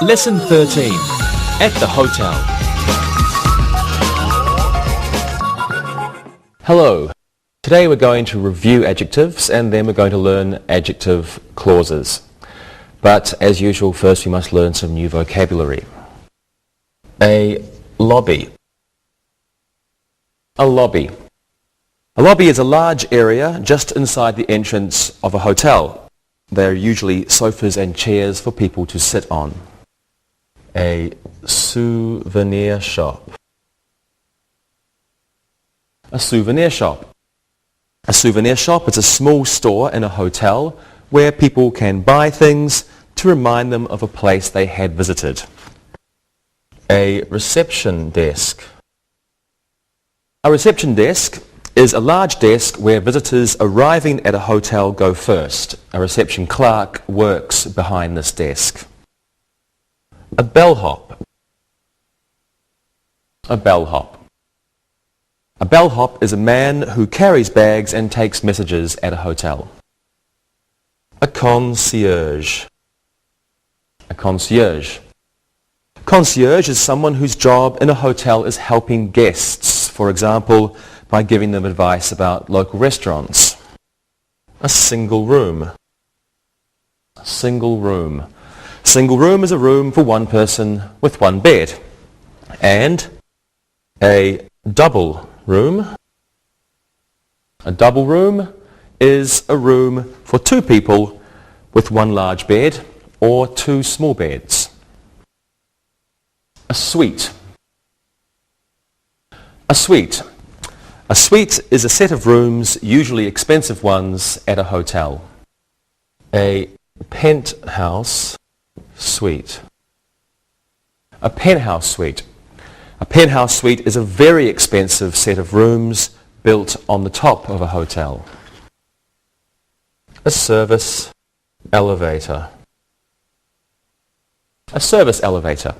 Lesson 13. At the hotel. Hello. Today we're going to review adjectives and then we're going to learn adjective clauses. But as usual, first we must learn some new vocabulary. A lobby. A lobby. A lobby is a large area just inside the entrance of a hotel. There are usually sofas and chairs for people to sit on. A souvenir shop. A souvenir shop. A souvenir shop is a small store in a hotel where people can buy things to remind them of a place they had visited. A reception desk. A reception desk is a large desk where visitors arriving at a hotel go first. A reception clerk works behind this desk. A bellhop. A bellhop. A bellhop is a man who carries bags and takes messages at a hotel. A concierge. A concierge. Concierge is someone whose job in a hotel is helping guests, for example, by giving them advice about local restaurants. A single room. A single room. A single room is a room for one person with one bed. And a double room. A double room is a room for two people with one large bed or two small beds. A suite. A suite. A suite is a set of rooms, usually expensive ones, at a hotel. A penthouse suite. A penthouse suite. A penthouse suite is a very expensive set of rooms built on the top of a hotel. A service elevator. A service elevator.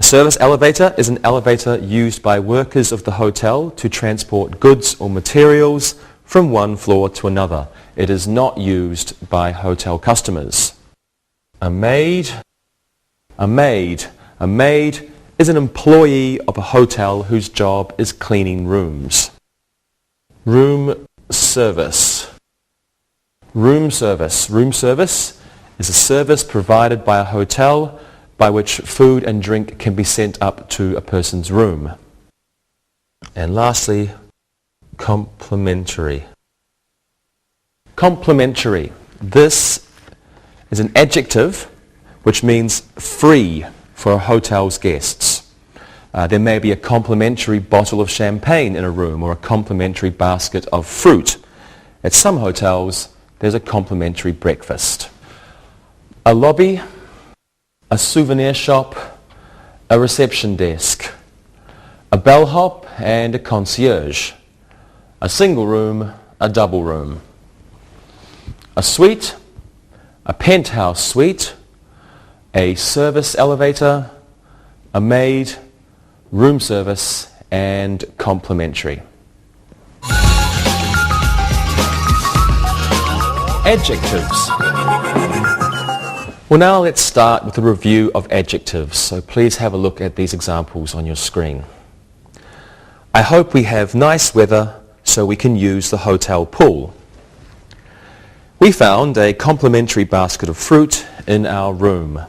A service elevator is an elevator used by workers of the hotel to transport goods or materials from one floor to another. It is not used by hotel customers. A maid. A maid. A maid is an employee of a hotel whose job is cleaning rooms. Room service. Room service. Room service is a service provided by a hotel by which food and drink can be sent up to a person's room. And lastly, complimentary. Complimentary. This is an adjective which means free for a hotel's guests. There may be a complimentary bottle of champagne in a room or a complimentary basket of fruit. At some hotels, there's a complimentary breakfast. A lobby, a souvenir shop, a reception desk, a bellhop and a concierge, a single room, a double room, a suite, a penthouse suite, a service elevator, a maid, room service and complimentary. Adjectives. Well, now let's start with a review of adjectives, so please have a look at these examples on your screen. I hope we have nice weather so we can use the hotel pool. We found a complimentary basket of fruit in our room.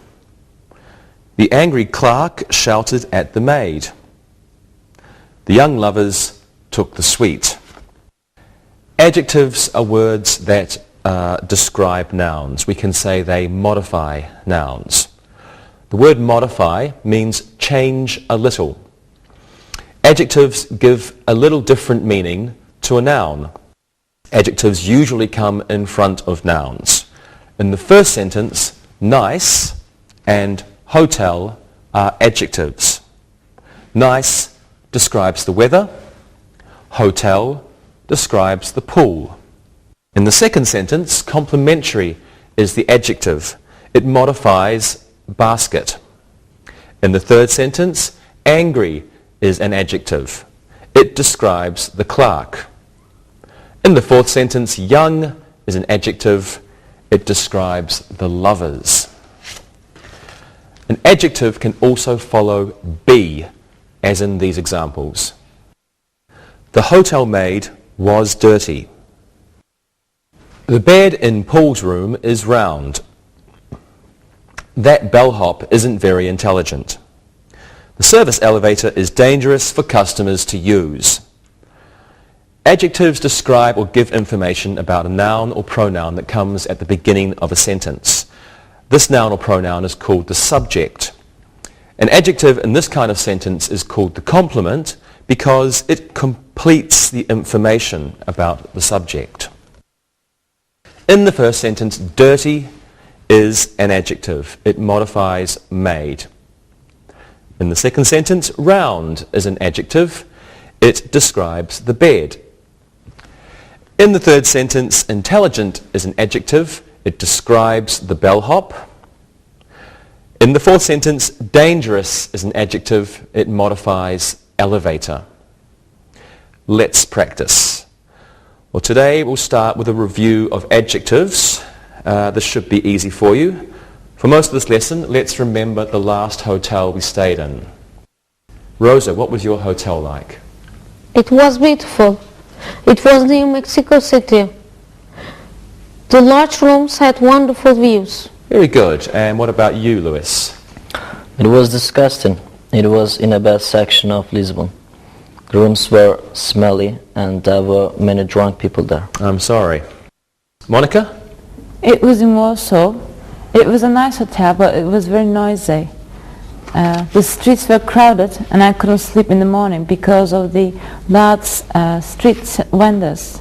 The angry clerk shouted at the maid. The young lovers took the suite. Adjectives are words that describe nouns. We can say they modify nouns. The word modify means change a little. Adjectives give a little different meaning to a noun. Adjectives usually come in front of nouns. In the first sentence, nice and hotel are adjectives. Nice describes the weather. Hotel describes the pool. In the second sentence, complimentary is the adjective. It modifies basket. In the third sentence, angry is an adjective. It describes the clerk. In the fourth sentence, young is an adjective. It describes the lovers. An adjective can also follow be, as in these examples. The hotel maid was dirty. The bed in Paul's room is round. That bellhop isn't very intelligent. The service elevator is dangerous for customers to use. Adjectives describe or give information about a noun or pronoun that comes at the beginning of a sentence. This noun or pronoun is called the subject. An adjective in this kind of sentence is called the complement because it completes the information about the subject. In the first sentence, dirty is an adjective. It modifies maid. In the second sentence, round is an adjective. It describes the bed. In the third sentence, intelligent is an adjective. It describes the bellhop. In the fourth sentence, dangerous is an adjective. It modifies elevator. Let's practice. Well, today we'll start with a review of adjectives. This should be easy for you. For most of this lesson, let's remember the last hotel we stayed in. Rosa, what was your hotel like? It was beautiful. It was near Mexico City. The large rooms had wonderful views. Very good. And what about you, Lewis? It was disgusting. It was in a bad section of Lisbon. The rooms were smelly and there were many drunk people there. I'm sorry. Monica? It was in Warsaw. It was a nice hotel, but it was very noisy. The streets were crowded and I couldn't sleep in the morning because of the loud street vendors.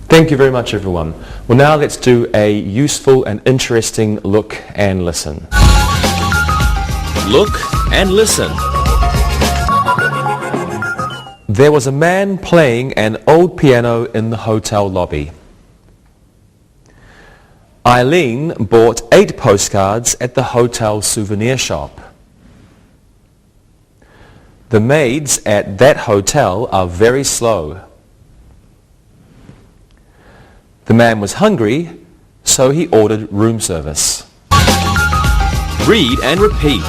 Thank you very much, everyone. Well, now let's do a useful and interesting look and listen. Look and listen. There was a man playing an old piano in the hotel lobby. Eileen bought 8 postcards at the hotel souvenir shop. The maids at that hotel are very slow. The man was hungry, so he ordered room service. Read and repeat.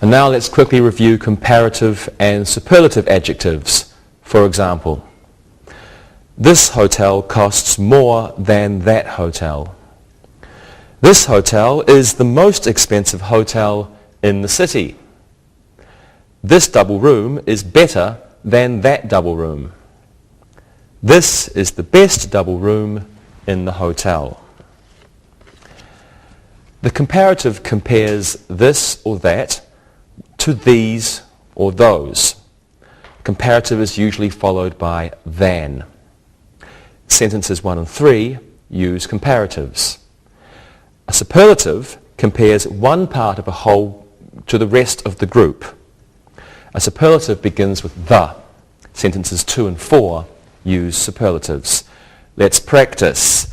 And now let's quickly review comparative and superlative adjectives. For example, this hotel costs more than that hotel. This hotel is the most expensive hotel in the city. This double room is better than that double room. This is the best double room in the hotel. The comparative compares this or that to these or those. Comparative is usually followed by than. Sentences 1 and 3 use comparatives. A superlative compares one part of a whole to the rest of the group. A superlative begins with the. Sentences 2 and 4 use superlatives. Let's practice.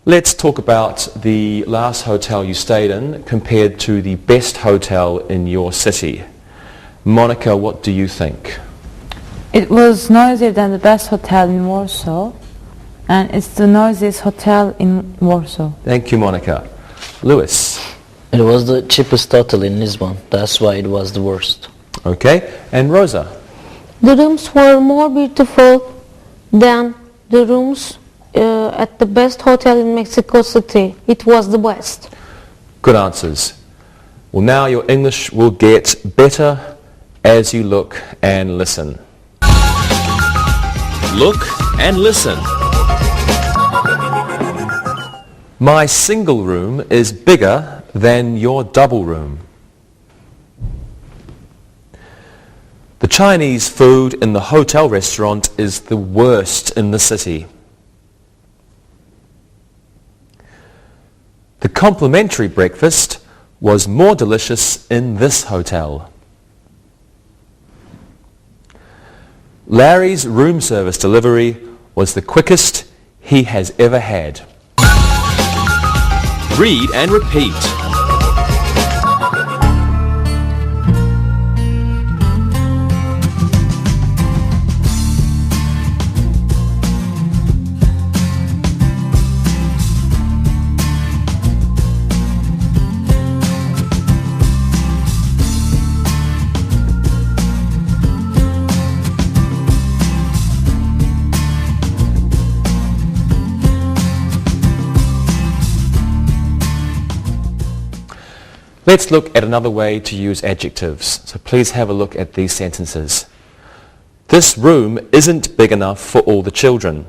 Let's talk about the last hotel you stayed in compared to the best hotel in your city. Monica, what do you think? It was noisier than the best hotel in Warsaw, and it's the noisiest hotel in Warsaw. Thank you, Monica. Lewis? It was the cheapest hotel in Lisbon. That's why it was the worst. Okay. And Rosa? The rooms were more beautiful than the rooms at the best hotel in Mexico City. It was the best. Good answers. Well, now your English will get better as you look and listen. Look and listen. My single room is bigger than your double room. The Chinese food in the hotel restaurant is the worst in the city. The complimentary breakfast was more delicious in this hotel. Larry's room service delivery was the quickest he has ever had. Read and repeat. Let's look at another way to use adjectives. So please have a look at these sentences. This room isn't big enough for all the children.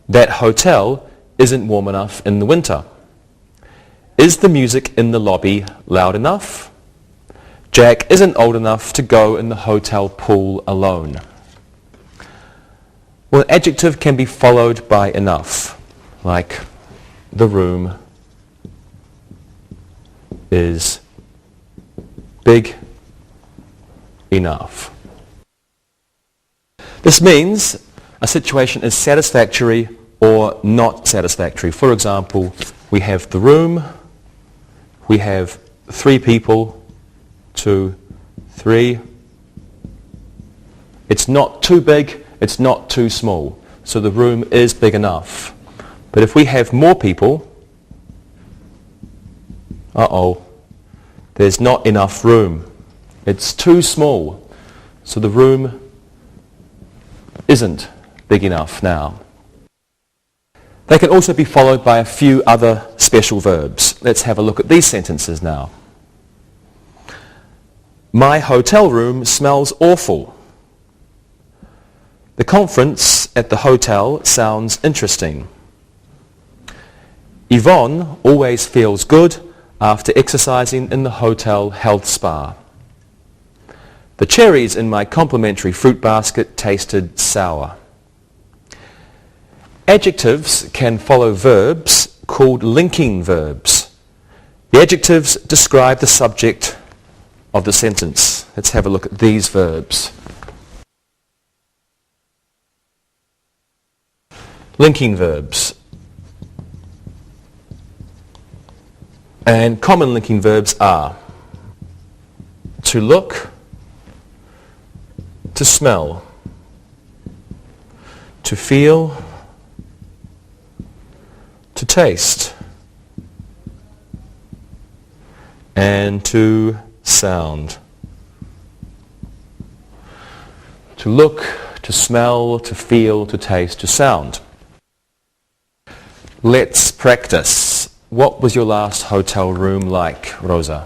That hotel isn't warm enough in the winter. Is the music in the lobby loud enough? Jack isn't old enough to go in the hotel pool alone. Well, an adjective can be followed by enough, like the room is big enough. This means a situation is satisfactory or not satisfactory. For example, we have the room, we have 3 people, 2, 3. It's not too big, it's not too small. So the room is big enough. But if we have more people, there's not enough room. It's too small. So the room isn't big enough now. They can also be followed by a few other special verbs. Let's have a look at these sentences now. My hotel room smells awful. The conference at the hotel sounds interesting. Yvonne always feels good after exercising in the hotel health spa. The cherries in my complimentary fruit basket tasted sour. Adjectives can follow verbs called linking verbs. The adjectives describe the subject of the sentence. Let's have a look at these verbs. Linking verbs. And common linking verbs are to look, to smell, to feel, to taste, and to sound. To look, to smell, to feel, to taste, to sound. Let's practice. What was your last hotel room like, Rosa?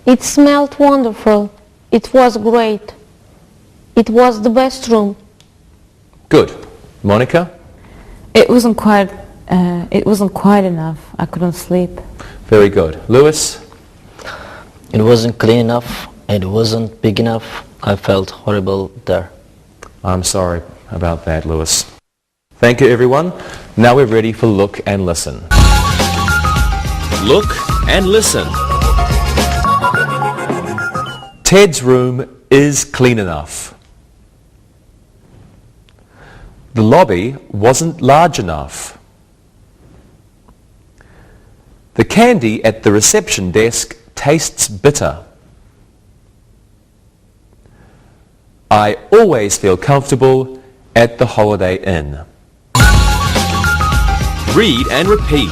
It smelled wonderful. It was great. It was the best room. Good. Monica? It wasn't quite enough. I couldn't sleep. Very good. Lewis? It wasn't clean enough. It wasn't big enough. I felt horrible there. I'm sorry about that, Lewis. Thank you, everyone. Now we're ready for Look and Listen. Look and listen. Ted's room is clean enough. The lobby wasn't large enough. The candy at the reception desk tastes bitter. I always feel comfortable at the Holiday Inn. Read and repeat.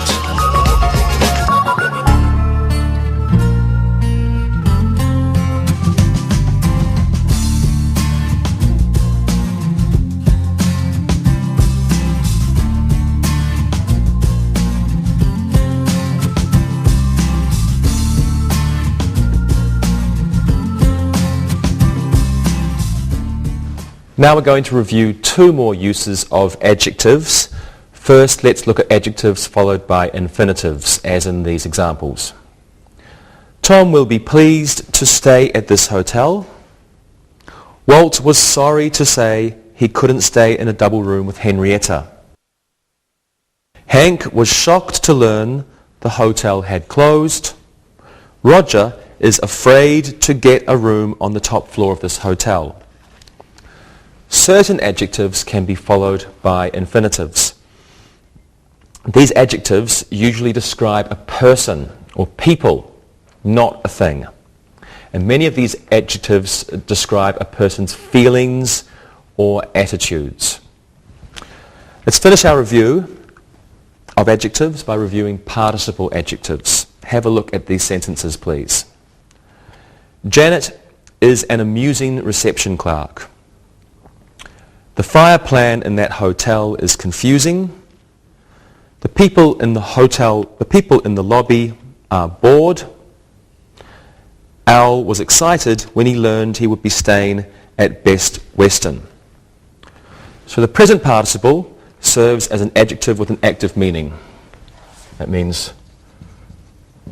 Now we're going to review 2 more uses of adjectives. First, let's look at adjectives followed by infinitives, as in these examples. Tom will be pleased to stay at this hotel. Walt was sorry to say he couldn't stay in a double room with Henrietta. Hank was shocked to learn the hotel had closed. Roger is afraid to get a room on the top floor of this hotel. Certain adjectives can be followed by infinitives. These adjectives usually describe a person or people, not a thing. And many of these adjectives describe a person's feelings or attitudes. Let's finish our review of adjectives by reviewing participle adjectives. Have a look at these sentences, please. Janet is an amusing reception clerk. The fire plan in that hotel is confusing. The people in the lobby are bored. Al was excited when he learned he would be staying at Best Western. So the present participle serves as an adjective with an active meaning. That means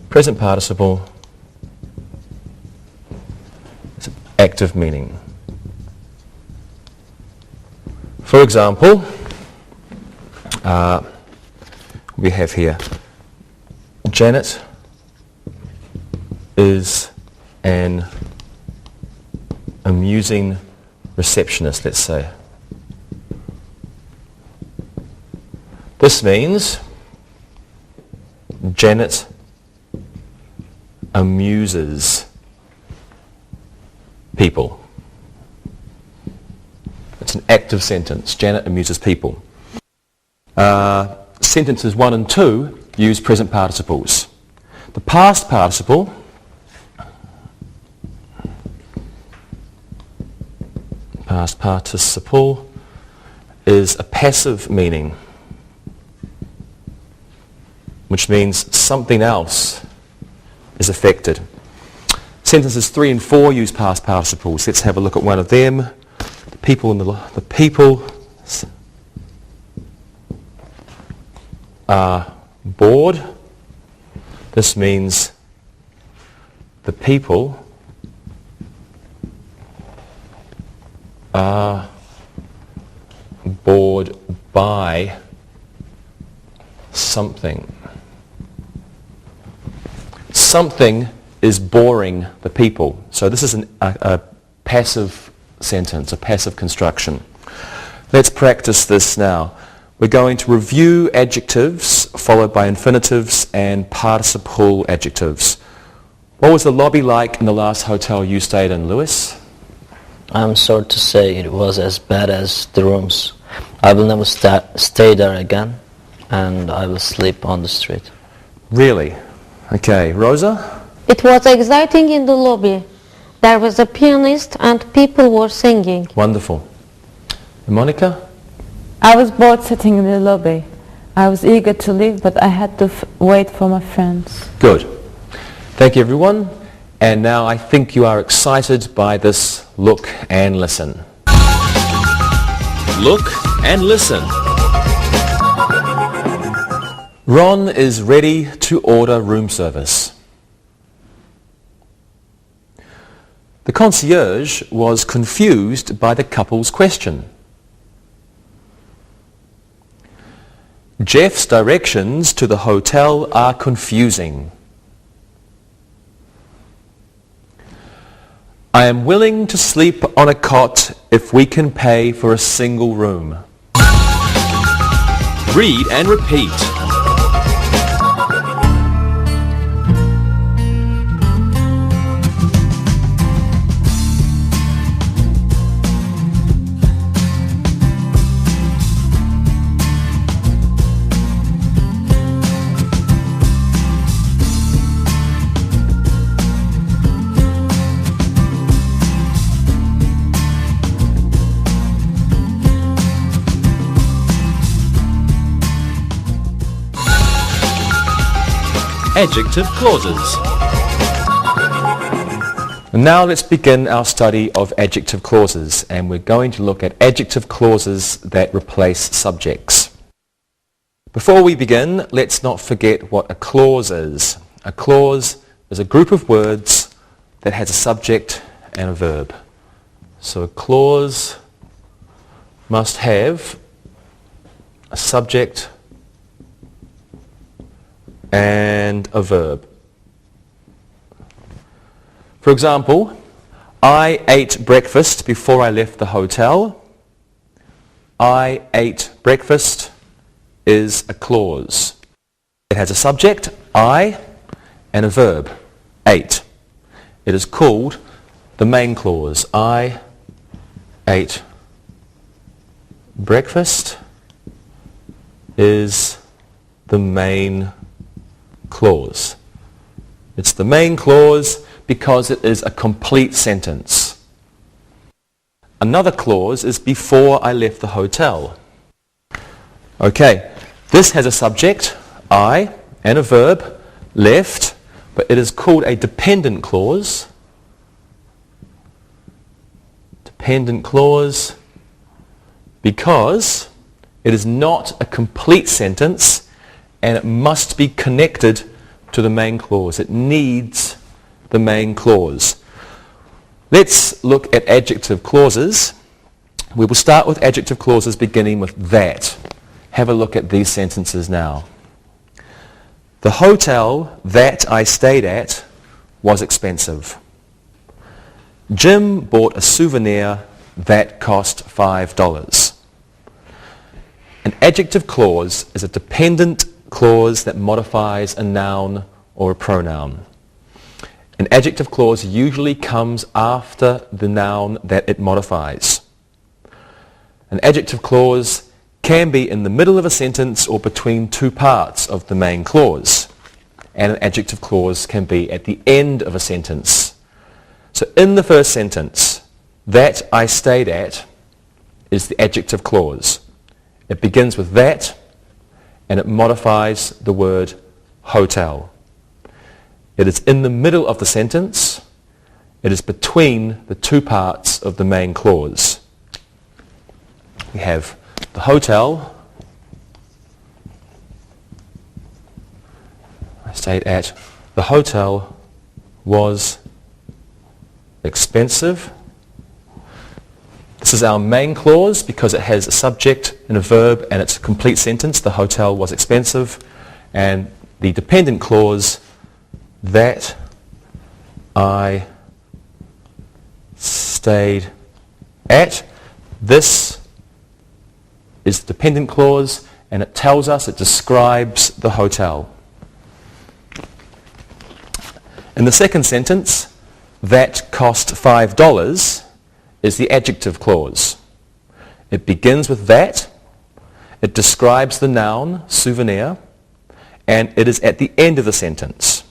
present participle is an active meaning. For example, we have here, Janet is an amusing receptionist, let's say. This means Janet amuses people. It's an active sentence. Janet amuses people. Sentences 1 and 2 use present participles. The past participle is a passive meaning, which means something else is affected. Sentences 3 and 4 use past participles. Let's have a look at one of them. The people are bored. This means the people are bored by something. Something is boring the people. So this is a passive sentence, a passive construction. Let's practice this now. We're going to review adjectives followed by infinitives and participle adjectives. What was the lobby like in the last hotel you stayed in, Lewis? I'm sorry to say it was as bad as the rooms. I will never stay there again, and I will sleep on the street. Really? Okay, Rosa? It was exciting in the lobby. There was a pianist and people were singing. Wonderful. And Monica? I was bored sitting in the lobby. I was eager to leave, but I had to wait for my friends. Good. Thank you, everyone. And now I think you are excited by this look and listen. Look and listen. Ron is ready to order room service. The concierge was confused by the couple's question. Jeff's directions to the hotel are confusing. I am willing to sleep on a cot if we can pay for a single room. Read and repeat. Adjective clauses. Now let's begin our study of adjective clauses, and we're going to look at adjective clauses that replace subjects. Before we begin, let's not forget what a clause is. A clause is a group of words that has a subject and a verb. So a clause must have a subject and a verb. For example, I ate breakfast before I left the hotel. I ate breakfast is a clause. It has a subject, I, and a verb, ate. It is called the main clause. I ate breakfast is the main clause. It's the main clause because it is a complete sentence. Another clause is before I left the hotel. Okay, this has a subject, I, and a verb, left, but it is called a dependent clause. Dependent clause because it is not a complete sentence and it must be connected to the main clause. It needs the main clause. Let's look at adjective clauses. We will start with adjective clauses beginning with that. Have a look at these sentences now. The hotel that I stayed at was expensive. Jim bought a souvenir that cost $5. An adjective clause is a dependent clause that modifies a noun or a pronoun. An adjective clause usually comes after the noun that it modifies. An adjective clause can be in the middle of a sentence or between two parts of the main clause. And an adjective clause can be at the end of a sentence. So in the first sentence, that I stayed at is the adjective clause. It begins with that and it modifies the word hotel. It is in the middle of the sentence. It is between the two parts of the main clause. We have the hotel I stayed at. The hotel was expensive. This is our main clause because it has a subject and a verb and it's a complete sentence. The hotel was expensive. And the dependent clause, that I stayed at. This is the dependent clause and it tells us, it describes the hotel. In the second sentence, that cost $5 is the adjective clause. It begins with that, it describes the noun, souvenir, and it is at the end of the sentence.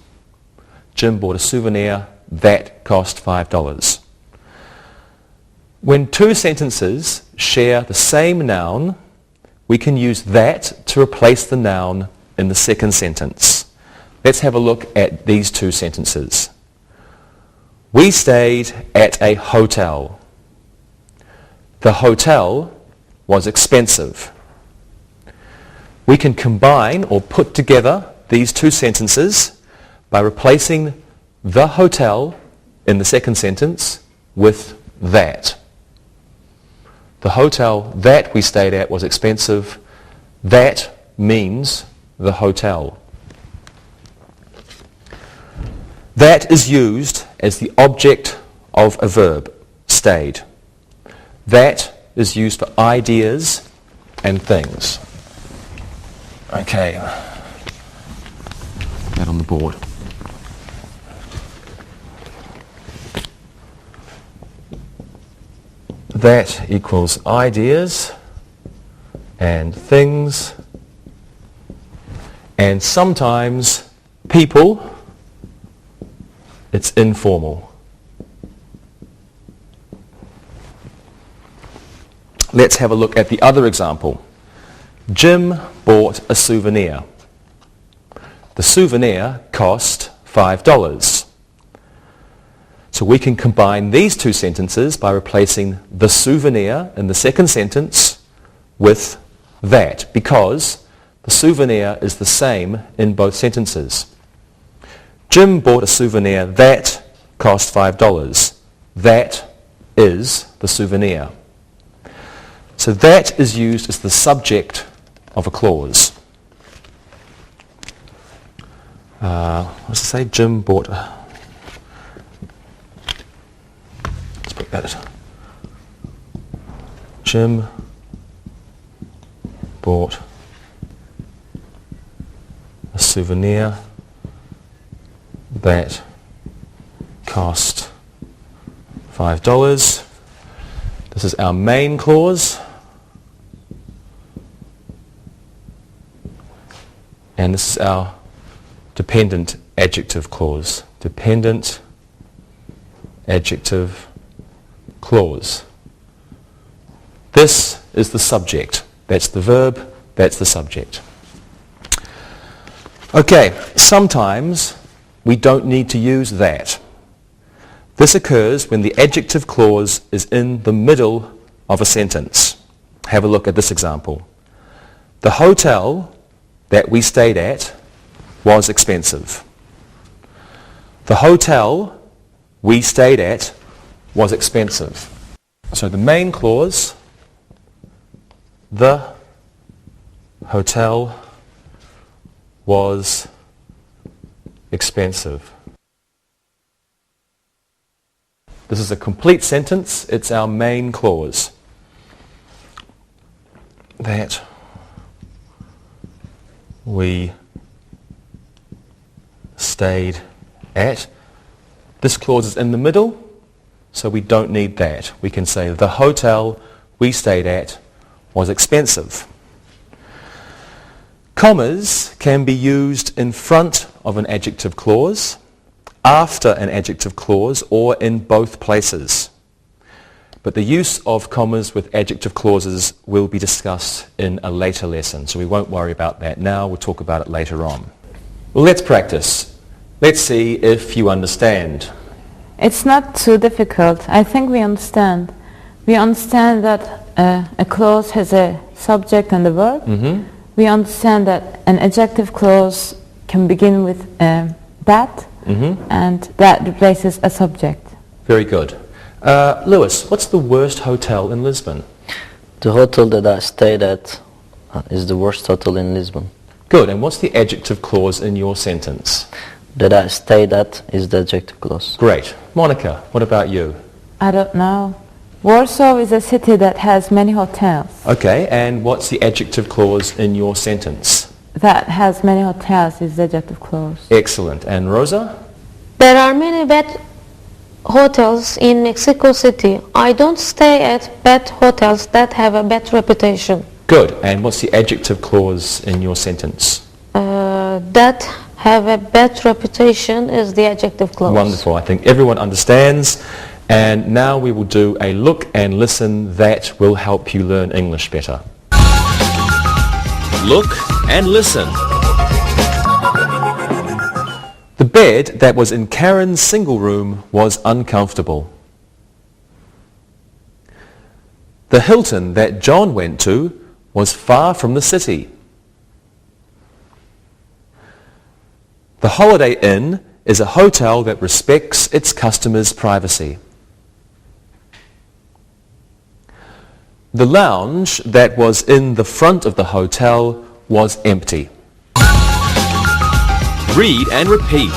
Jim bought a souvenir that cost $5. When two sentences share the same noun, we can use that to replace the noun in the second sentence. Let's have a look at these two sentences. We stayed at a hotel. The hotel was expensive. We can combine or put together these two sentences by replacing the hotel in the second sentence with that. The hotel that we stayed at was expensive. That means the hotel. That is used as the object of a verb, stayed. That is used for ideas and things. Okay, that on the board. That equals ideas and things and sometimes people. It's informal. Let's have a look at the other example. Jim bought a souvenir. The souvenir cost $5. So we can combine these two sentences by replacing the souvenir in the second sentence with that, because the souvenir is the same in both sentences. Jim bought a souvenir that cost $5. That is the souvenir. So that is used as the subject of a clause. What does it say? Jim bought a... at it. Jim bought a souvenir that cost $5. This is our main clause. And this is our dependent adjective clause. Dependent adjective clause. This is the subject. That's the verb, that's the subject. Okay, sometimes we don't need to use that. This occurs when the adjective clause is in the middle of a sentence. Have a look at this example. The hotel that we stayed at was expensive. The hotel we stayed at was expensive. So the main clause, the hotel was expensive. This is a complete sentence. It's our main clause. That we stayed at. This clause is in the middle, so we don't need that. We can say the hotel we stayed at was expensive. Commas can be used in front of an adjective clause, after an adjective clause, or in both places. But the use of commas with adjective clauses will be discussed in a later lesson, so we won't worry about that now. We'll talk about it later on. Well, let's practice. Let's see if you understand. It's not too difficult. I think we understand. We understand that a clause has a subject and a verb. Mm-hmm. We understand that an adjective clause can begin with that, and that replaces a subject. Very good. Lewis, what's the worst hotel in Lisbon? The hotel that I stayed at is the worst hotel in Lisbon. Good. And what's the adjective clause in your sentence? That I stayed at is the adjective clause. Great. Monica, what about you? I don't know. Warsaw is a city that has many hotels. Okay, and what's the adjective clause in your sentence? That has many hotels is the adjective clause. Excellent. And Rosa? There are many bad hotels in Mexico City. I don't stay at bad hotels that have a bad reputation. Good. And what's the adjective clause in your sentence? That have a bad reputation is the adjective clause. Wonderful. I think everyone understands. And now we will do a look and listen that will help you learn English better. Look and listen. The bed that was in Karen's single room was uncomfortable. The Hilton that John went to was far from the city. The Holiday Inn is a hotel that respects its customers' privacy. The lounge that was in the front of the hotel was empty. Read and repeat.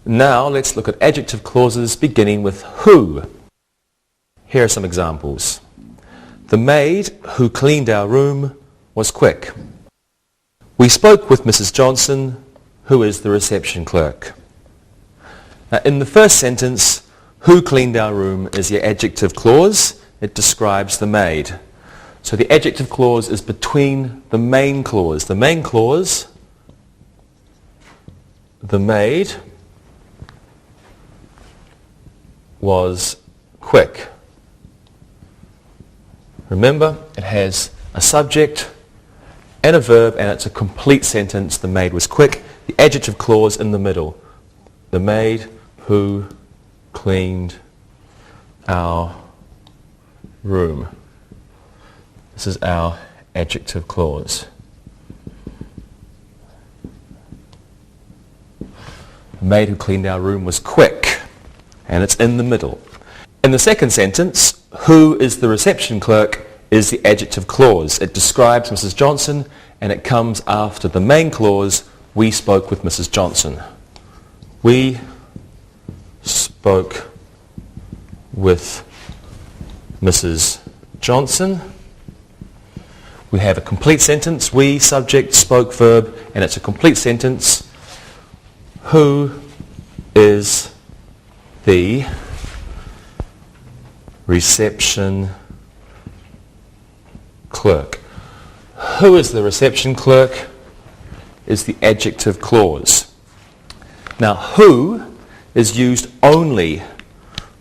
Now let's look at adjective clauses beginning with who. Here are some examples. The maid who cleaned our room was quick. We spoke with Mrs. Johnson, who is the reception clerk. Now, in the first sentence, who cleaned our room is the adjective clause. It describes the maid. So the adjective clause is between the main clause. The main clause, the maid was quick. Remember, it has a subject and a verb, and it's a complete sentence. The maid was quick. The adjective clause in the middle. The maid who cleaned our room. This is our adjective clause. The maid who cleaned our room was quick, and it's in the middle. In the second sentence, who is the reception clerk is the adjective clause. It describes Mrs. Johnson, and it comes after the main clause, we spoke with Mrs. Johnson. We spoke with Mrs. Johnson. We have a complete sentence, we, subject, spoke, verb, and it's a complete sentence. Who is the reception clerk? Who is the reception clerk is the adjective clause. Now, who is used only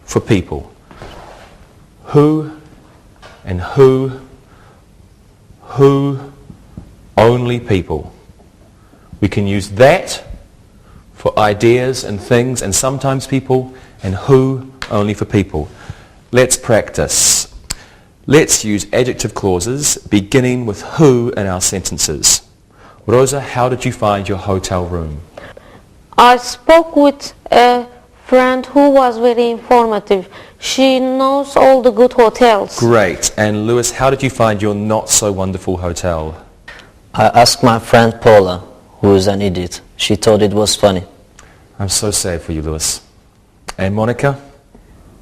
for people. Who and who, only people. We can use that for ideas and things and sometimes people, and who only for people. Let's practice. Let's use adjective clauses beginning with who in our sentences. Rosa, how did you find your hotel room? I spoke with a friend who was very informative. She knows all the good hotels. Great. And Lewis, how did you find your not so wonderful hotel? I asked my friend Paula, who is an idiot. She thought it was funny. I'm so sad for you, Lewis. And Monica?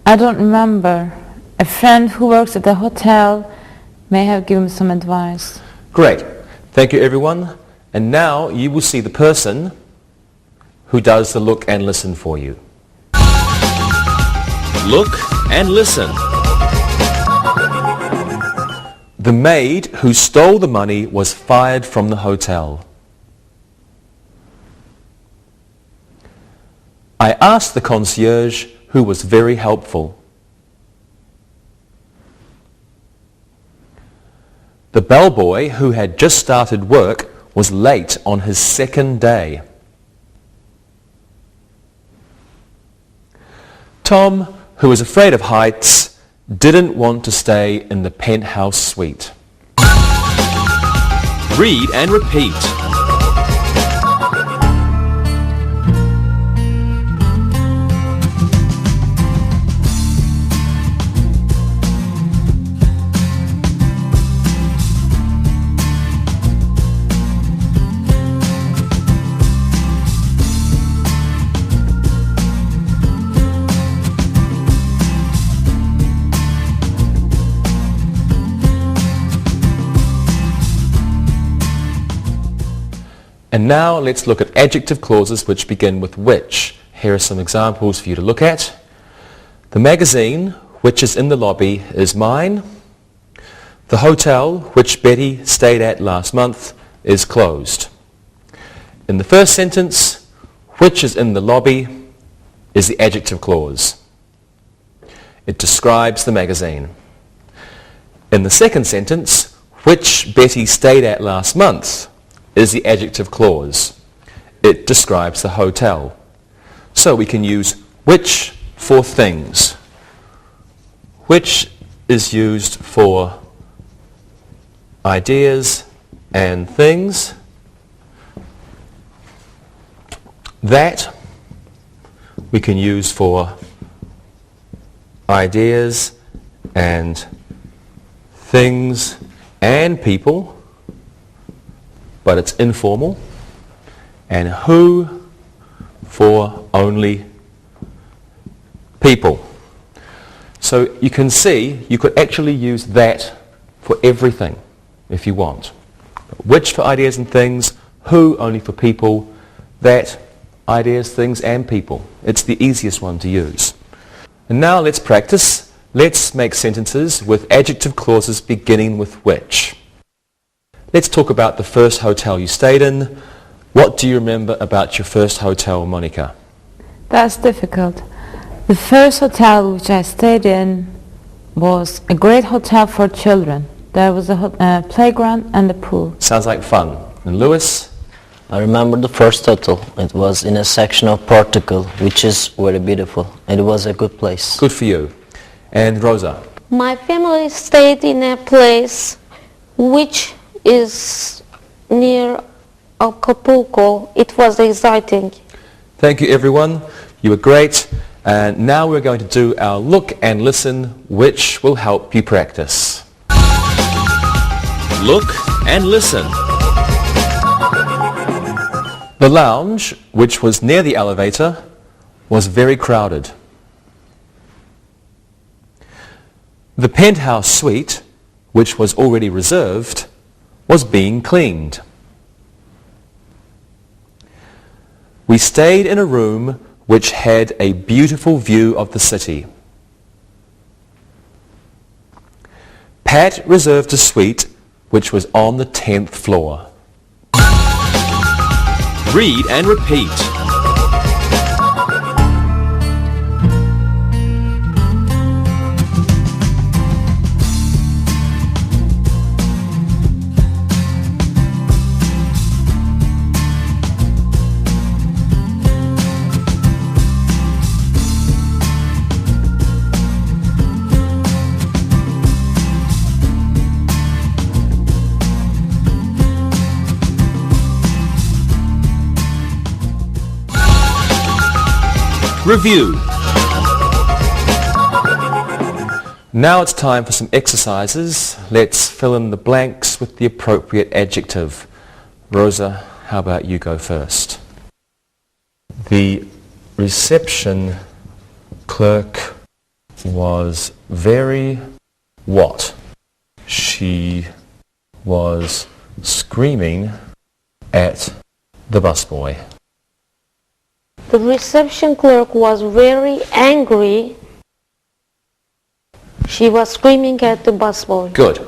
I don't remember. A friend who works at the hotel may have given some advice. Great. Thank you, everyone. And now you will see the person who does the look and listen for you. Look and listen. The maid who stole the money was fired from the hotel. I asked the concierge, who was very helpful. The bellboy who had just started work was late on his second day. Tom, who was afraid of heights, didn't want to stay in the penthouse suite. Read and repeat. And now let's look at adjective clauses which begin with which. Here are some examples for you to look at. The magazine, which is in the lobby, is mine. The hotel, which Betty stayed at last month, is closed. In the first sentence, which is in the lobby is the adjective clause. It describes the magazine. In the second sentence, which Betty stayed at last month is the adjective clause. It describes the hotel. So we can use which for things. Which is used for ideas and things. That we can use for ideas and things and people, but it's informal. And who for only people. So you can see you could actually use that for everything if you want. Which for ideas and things, who only for people, that, ideas, things and people. It's the easiest one to use. And now let's practice. Let's make sentences with adjective clauses beginning with which. Let's talk about the first hotel you stayed in. What do you remember about your first hotel, Monica? That's difficult. The first hotel which I stayed in was a great hotel for children. There was a playground and a pool. Sounds like fun. And Lewis? I remember the first hotel. It was in a section of Portugal, which is very beautiful. It was a good place. Good for you. And Rosa? My family stayed in a place which is near Acapulco. It was exciting. Thank you, everyone. You were great. And now we're going to do our look and listen, which will help you practice. Look and listen. The lounge, which was near the elevator, was very crowded. The penthouse suite, which was already reserved, was being cleaned. We stayed in a room which had a beautiful view of the city. Pat reserved a suite which was on the 10th floor. Read and repeat. Review. Now it's time for some exercises. Let's fill in the blanks with the appropriate adjective. Rosa, how about you go first? The reception clerk was very what? She was screaming at the busboy. The reception clerk was very angry. She was screaming at the busboy. Good.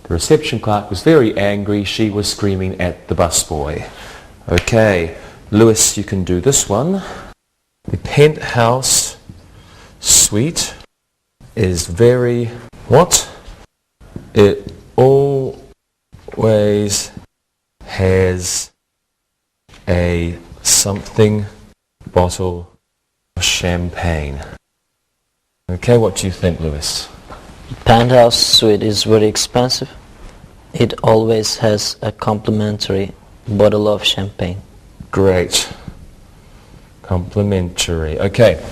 The reception clerk was very angry. She was screaming at the busboy. Okay, Lewis, you can do this one. The penthouse suite is very what? It always has a something bottle of champagne. Okay, what do you think, Lewis? Penthouse suite is very expensive. It always has a complimentary bottle of champagne. Great. Complimentary. Okay,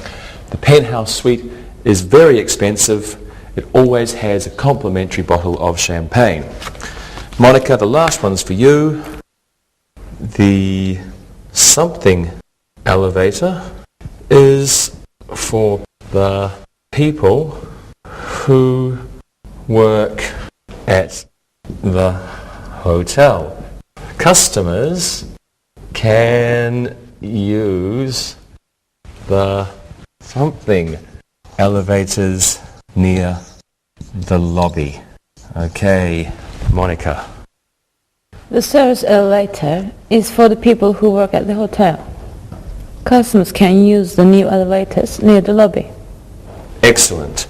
the penthouse suite is very expensive. It always has a complimentary bottle of champagne. Monica, the last one's for you. The something elevator is for the people who work at the hotel. Customers can use the something elevators near the lobby. Okay, Monica. The service elevator is for the people who work at the hotel. Customers can use the new elevators near the lobby. Excellent.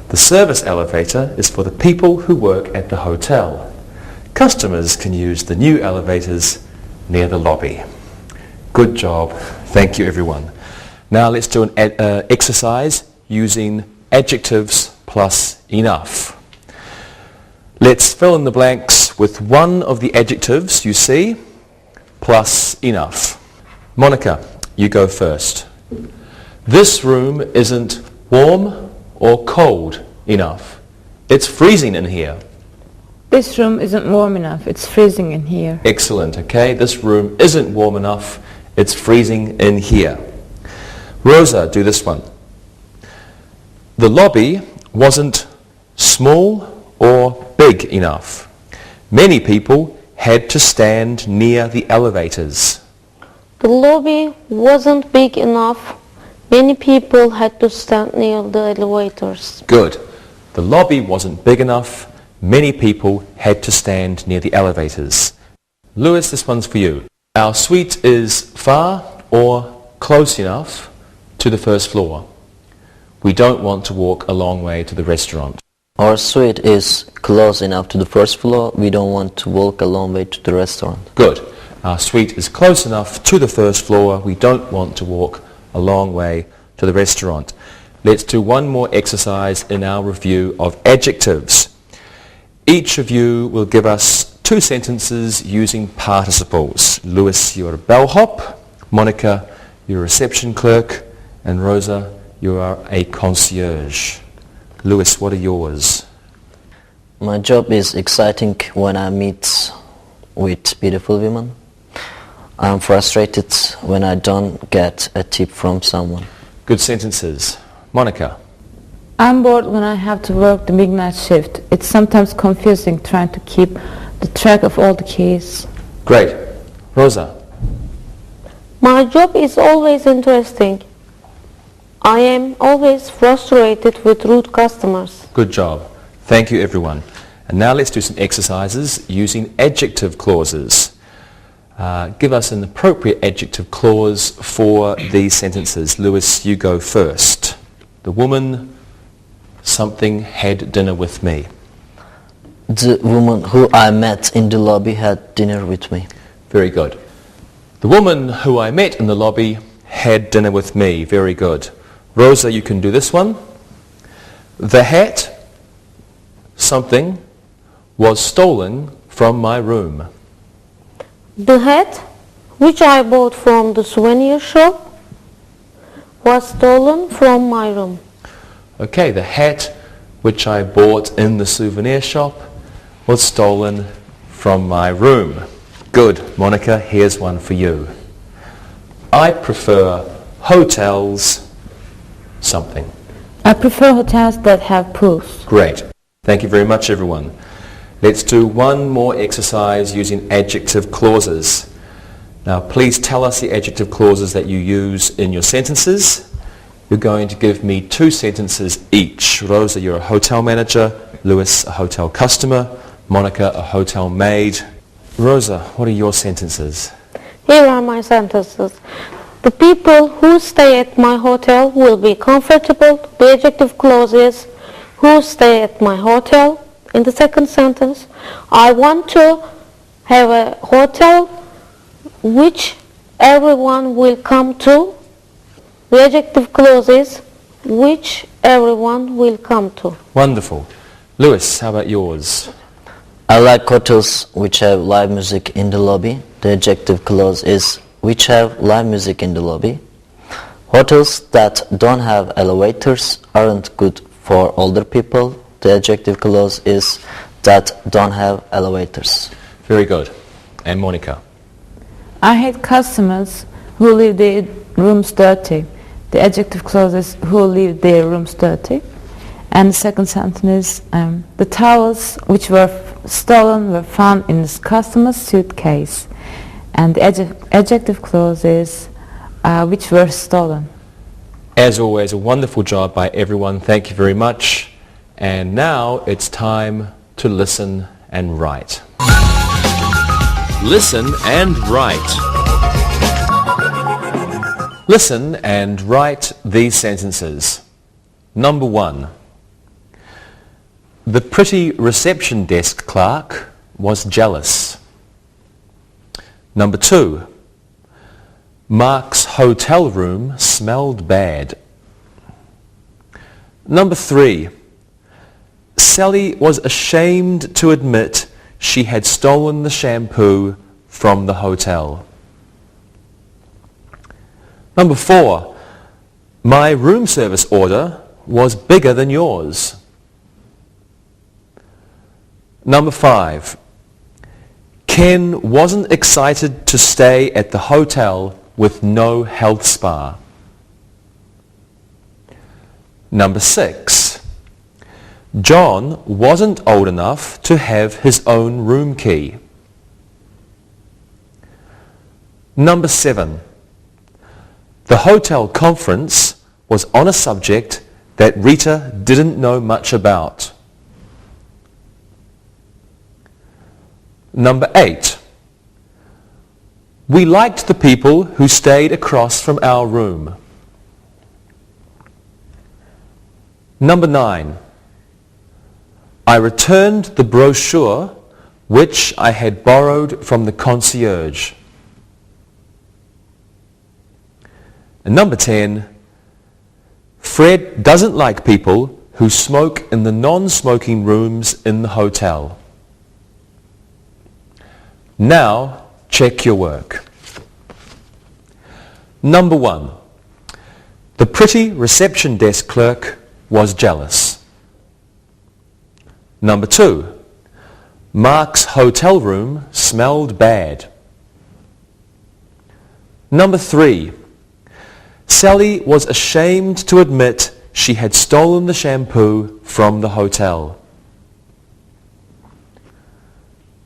The service elevator is for the people who work at the hotel. Customers can use the new elevators near the lobby. Good job. Thank you, everyone. Now let's do an exercise using adjectives plus enough. Let's fill in the blanks with one of the adjectives you see plus enough. Monica, you go first. This room isn't warm or cold enough. It's freezing in here. This room isn't warm enough. It's freezing in here. Excellent, okay? This room isn't warm enough. It's freezing in here. Rosa, do this one. The lobby wasn't small or big enough. Many people had to stand near the elevators. The lobby wasn't big enough. Many people had to stand near the elevators. Good. The lobby wasn't big enough. Many people had to stand near the elevators. Lewis, this one's for you. Our suite is far or close enough to the first floor. We don't want to walk a long way to the restaurant. Our suite is close enough to the first floor. We don't want to walk a long way to the restaurant. Good. Our suite is close enough to the first floor. We don't want to walk a long way to the restaurant. let's do one more exercise in our review of adjectives. Each of you will give us 2 sentences using participles. Lewis, you're a bellhop. Monica, you're a reception clerk. And Rosa, you are a concierge. Lewis, what are yours? My job is exciting when I meet with beautiful women. I'm frustrated when I don't get a tip from someone. Good sentences. Monica? I'm bored when I have to work the midnight shift. It's sometimes confusing trying to keep the track of all the keys. Great. Rosa? My job is always interesting. I am always frustrated with rude customers. Good job. Thank you, everyone. And now let's do some exercises using adjective clauses. Give us an appropriate adjective clause for these sentences. Lewis, you go first. The woman, something, had dinner with me. The woman who I met in the lobby had dinner with me. Very good. The woman who I met in the lobby had dinner with me. Very good. Rosa, you can do this one. The hat, something, was stolen from my room. The hat, which I bought from the souvenir shop, was stolen from my room. Okay, the hat which I bought in the souvenir shop was stolen from my room. Good. Monica, here's one for you. I prefer hotels, something. I prefer hotels that have pools. Great. Thank you very much, everyone. Let's do one more exercise using adjective clauses. Now, please tell us the adjective clauses that you use in your sentences. You're going to give me 2 sentences each. Rosa, you're a hotel manager. Lewis, a hotel customer. Monica, a hotel maid. Rosa, what are your sentences? Here are my sentences. The people who stay at my hotel will be comfortable. The adjective clause is who stay at my hotel. In the second sentence, I want to have a hotel which everyone will come to. The adjective clause is which everyone will come to. Wonderful. Lewis, how about yours? I like hotels which have live music in the lobby. The adjective clause is which have live music in the lobby. Hotels that don't have elevators aren't good for older people. The adjective clause is that don't have elevators. Very good. And Monica? I hate customers who leave their rooms dirty. The adjective clause is who leave their rooms dirty. And the second sentence is the towels which were stolen were found in this customer's suitcase. And the adjective clause is which were stolen. As always, a wonderful job by everyone. Thank you very much. And now it's time to listen and write. Listen and write. Listen and write these sentences. Number 1. The pretty reception desk clerk was jealous. Number 2. Mark's hotel room smelled bad. Number 3. Sally was ashamed to admit she had stolen the shampoo from the hotel. Number 4. My room service order was bigger than yours. Number 5. Ken wasn't excited to stay at the hotel with no health spa. Number 6. John wasn't old enough to have his own room key. Number 7. The hotel conference was on a subject that Rita didn't know much about. Number 8. We liked the people who stayed across from our room. Number 9. I returned the brochure which I had borrowed from the concierge. And number 10. Fred doesn't like people who smoke in the non-smoking rooms in the hotel. Now, check your work. Number 1. The pretty reception desk clerk was jealous. Number 2. Mark's hotel room smelled bad. Number 3. Sally was ashamed to admit she had stolen the shampoo from the hotel.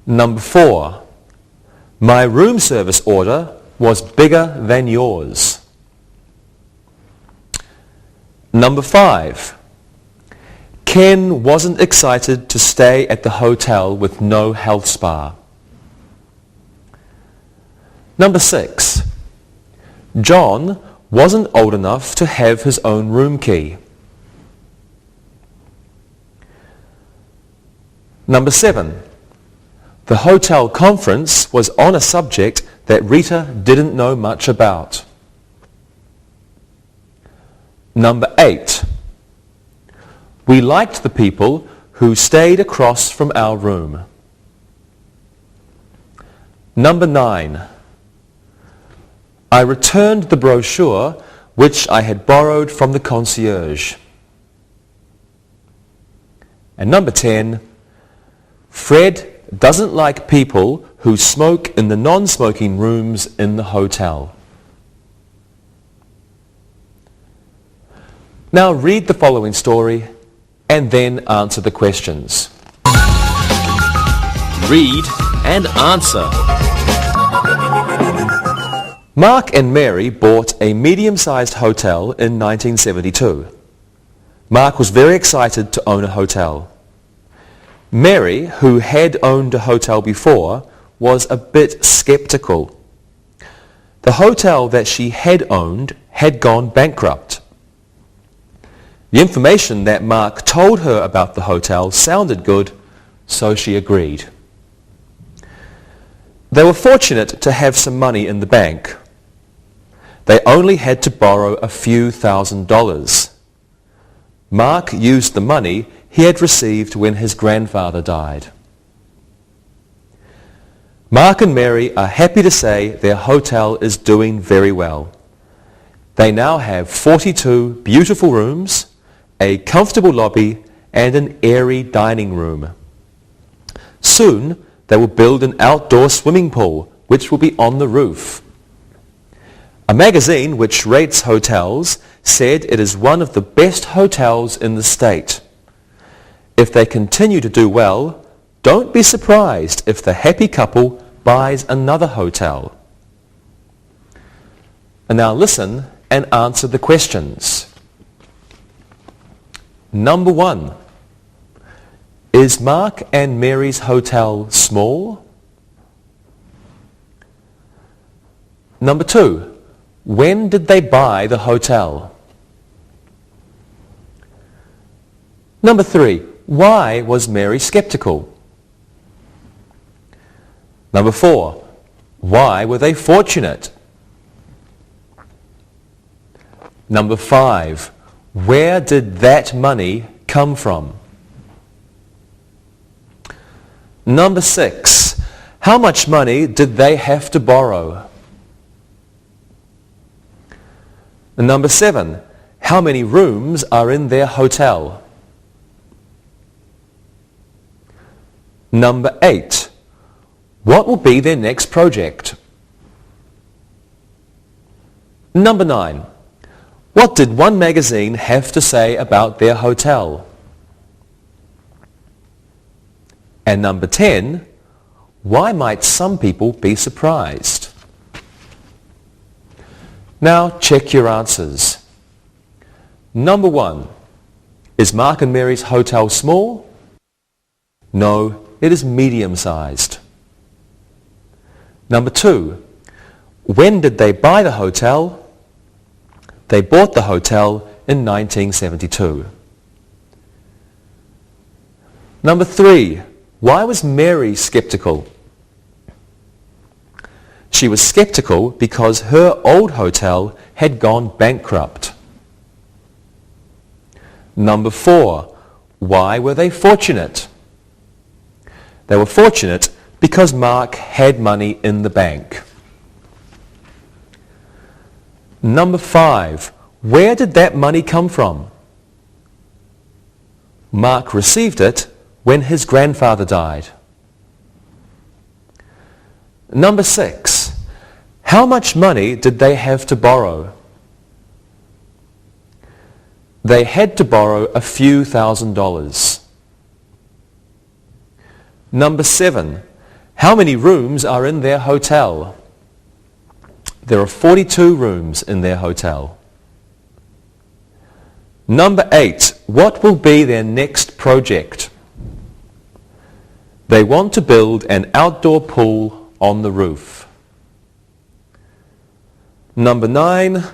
Number 4. My room service order was bigger than yours. Number 5. Ken wasn't excited to stay at the hotel with no health spa. Number 6. John wasn't old enough to have his own room key. Number 7. The hotel conference was on a subject that Rita didn't know much about. Number 8. We liked the people who stayed across from our room. Number 9. I returned the brochure which I had borrowed from the concierge. And number 10. Fred doesn't like people who smoke in the non-smoking rooms in the hotel. Now read the following story and then answer the questions. Read and answer. Mark and Mary bought a medium-sized hotel in 1972. Mark was very excited to own a hotel. Mary, who had owned a hotel before, was a bit skeptical. The hotel that she had owned had gone bankrupt. The information that Mark told her about the hotel sounded good, so she agreed. They were fortunate to have some money in the bank. They only had to borrow a few $1,000s. Mark used the money he had received when his grandfather died. Mark and Mary are happy to say their hotel is doing very well. They now have 42 beautiful rooms, a comfortable lobby, and an airy dining room. Soon, they will build an outdoor swimming pool, which will be on the roof. A magazine which rates hotels said it is one of the best hotels in the state. If they continue to do well, don't be surprised if the happy couple buys another hotel. And now listen and answer the questions. Number 1. Is Mark and Mary's hotel small? Number 2. When did they buy the hotel? Number 3. Why was Mary skeptical? Number 4. Why were they fortunate? Number 5. Where did that money come from? Number 6. How much money did they have to borrow? And number 7. How many rooms are in their hotel? Number 8. What will be their next project? Number 9. What did one magazine have to say about their hotel? And number 10. Why might some people be surprised? Now check your answers. Number 1. Is Mark and Mary's hotel small? No, it is medium-sized. Number 2. When did they buy the hotel? They bought the hotel in 1972. Number 3. Why was Mary skeptical? She was skeptical because her old hotel had gone bankrupt. Number 4. Why were they fortunate? They were fortunate because Mark had money in the bank. Number 5. Where did that money come from? Mark received it when his grandfather died. Number 6. How much money did they have to borrow? They had to borrow a few $1,000s. Number 7. How many rooms are in their hotel? There are 42 rooms in their hotel. Number 8. What will be their next project? They want to build an outdoor pool on the roof. Number 9.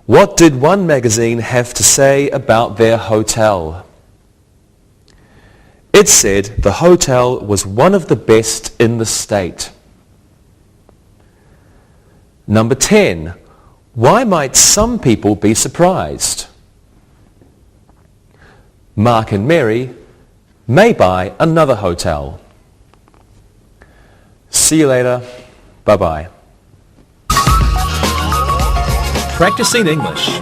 What did one magazine have to say about their hotel? It said the hotel was one of the best in the state. Number 10. Why might some people be surprised? Mark and Mary may buy another hotel. See you later. Bye-bye. Practicing English.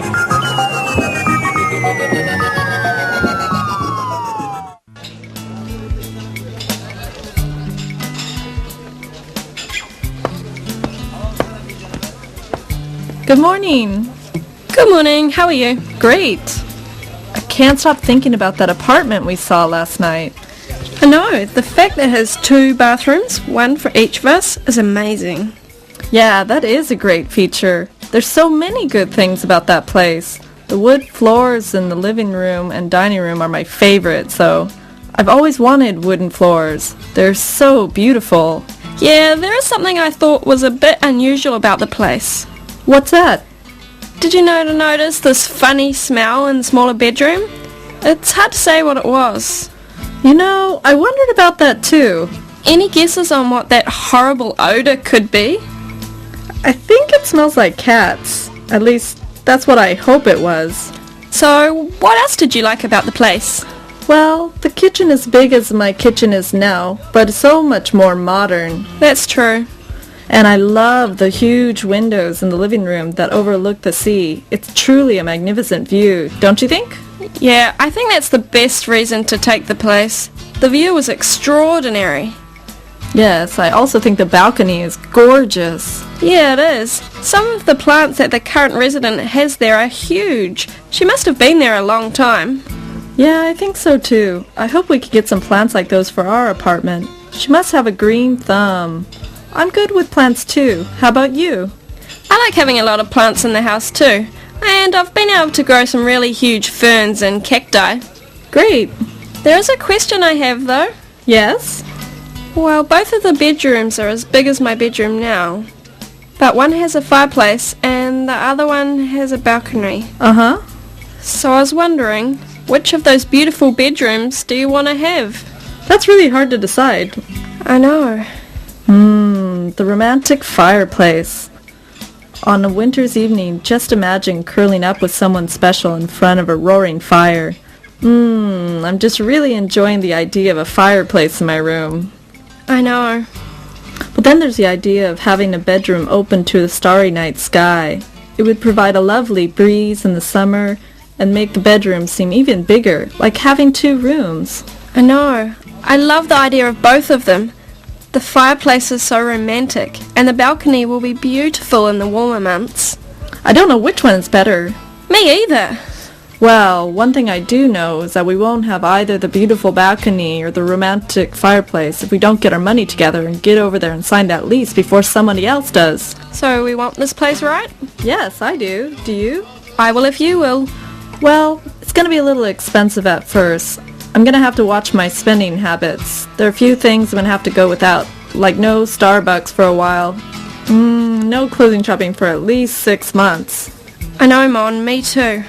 Good morning. Good morning, how are you? Great. I can't stop thinking about that apartment we saw last night. I know, the fact that it has 2 bathrooms, one for each of us, is amazing. Yeah, that is a great feature. There's so many good things about that place. The wood floors in the living room and dining room are my favorite, so I've always wanted wooden floors. They're so beautiful. Yeah, there is something I thought was a bit unusual about the place. What's that? Did you notice this funny smell in the smaller bedroom? It's hard to say what it was. You know, I wondered about that too. Any guesses on what that horrible odor could be? I think it smells like cats. At least, that's what I hope it was. So, what else did you like about the place? Well, the kitchen is big as my kitchen is now, but so much more modern. That's true. And I love the huge windows in the living room that overlook the sea. It's truly a magnificent view, don't you think? Yeah, I think that's the best reason to take the place. The view was extraordinary. Yes, I also think the balcony is gorgeous. Yeah, it is. Some of the plants that the current resident has there are huge. She must have been there a long time. Yeah, I think so too. I hope we could get some plants like those for our apartment. She must have a green thumb. I'm good with plants too. How about you? I like having a lot of plants in the house too. And I've been able to grow some really huge ferns and cacti. Great. There is a question I have though. Yes? Well, both of the bedrooms are as big as my bedroom now. But one has a fireplace and the other one has a balcony. Uh-huh. So I was wondering, which of those beautiful bedrooms do you want to have? That's really hard to decide. I know. The romantic fireplace. On a winter's evening, just imagine curling up with someone special in front of a roaring fire. I'm just really enjoying the idea of a fireplace in my room. I know. But then there's the idea of having a bedroom open to the starry night sky. It would provide a lovely breeze in the summer and make the bedroom seem even bigger, like having 2 rooms. I know. I love the idea of both of them. The fireplace is so romantic, and the balcony will be beautiful in the warmer months. I don't know which one is better. Me either. Well, one thing I do know is that we won't have either the beautiful balcony or the romantic fireplace if we don't get our money together and get over there and sign that lease before somebody else does. So we want this place, right? Yes, I do. Do you? I will if you will. Well, it's going to be a little expensive at first. I'm going to have to watch my spending habits. There are a few things I'm going to have to go without, like no Starbucks for a while. No clothing shopping for at least 6 months. I know, Mon, me too.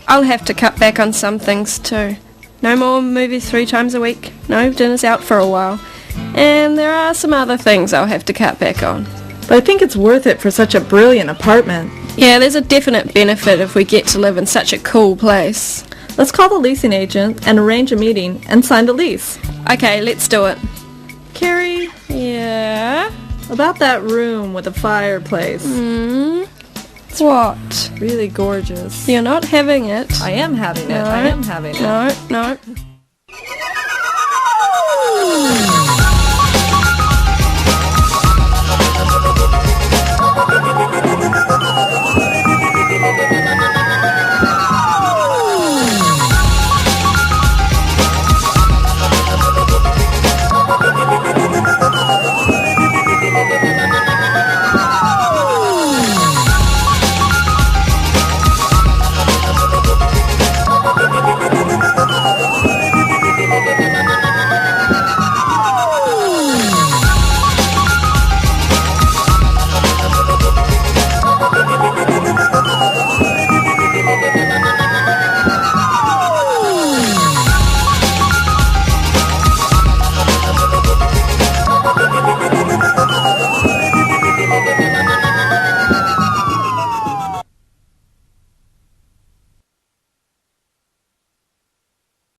I'll have to cut back on some things too. No more movies 3 times a week. No dinners out for a while. And there are some other things I'll have to cut back on. But I think it's worth it for such a brilliant apartment. Yeah, there's a definite benefit if we get to live in such a cool place. Let's call the leasing agent and arrange a meeting and sign the lease. Okay, let's do it. Carrie, Yeah? about that room with the fireplace. What? Really gorgeous. You're not having it. I am having it. I am having it. No.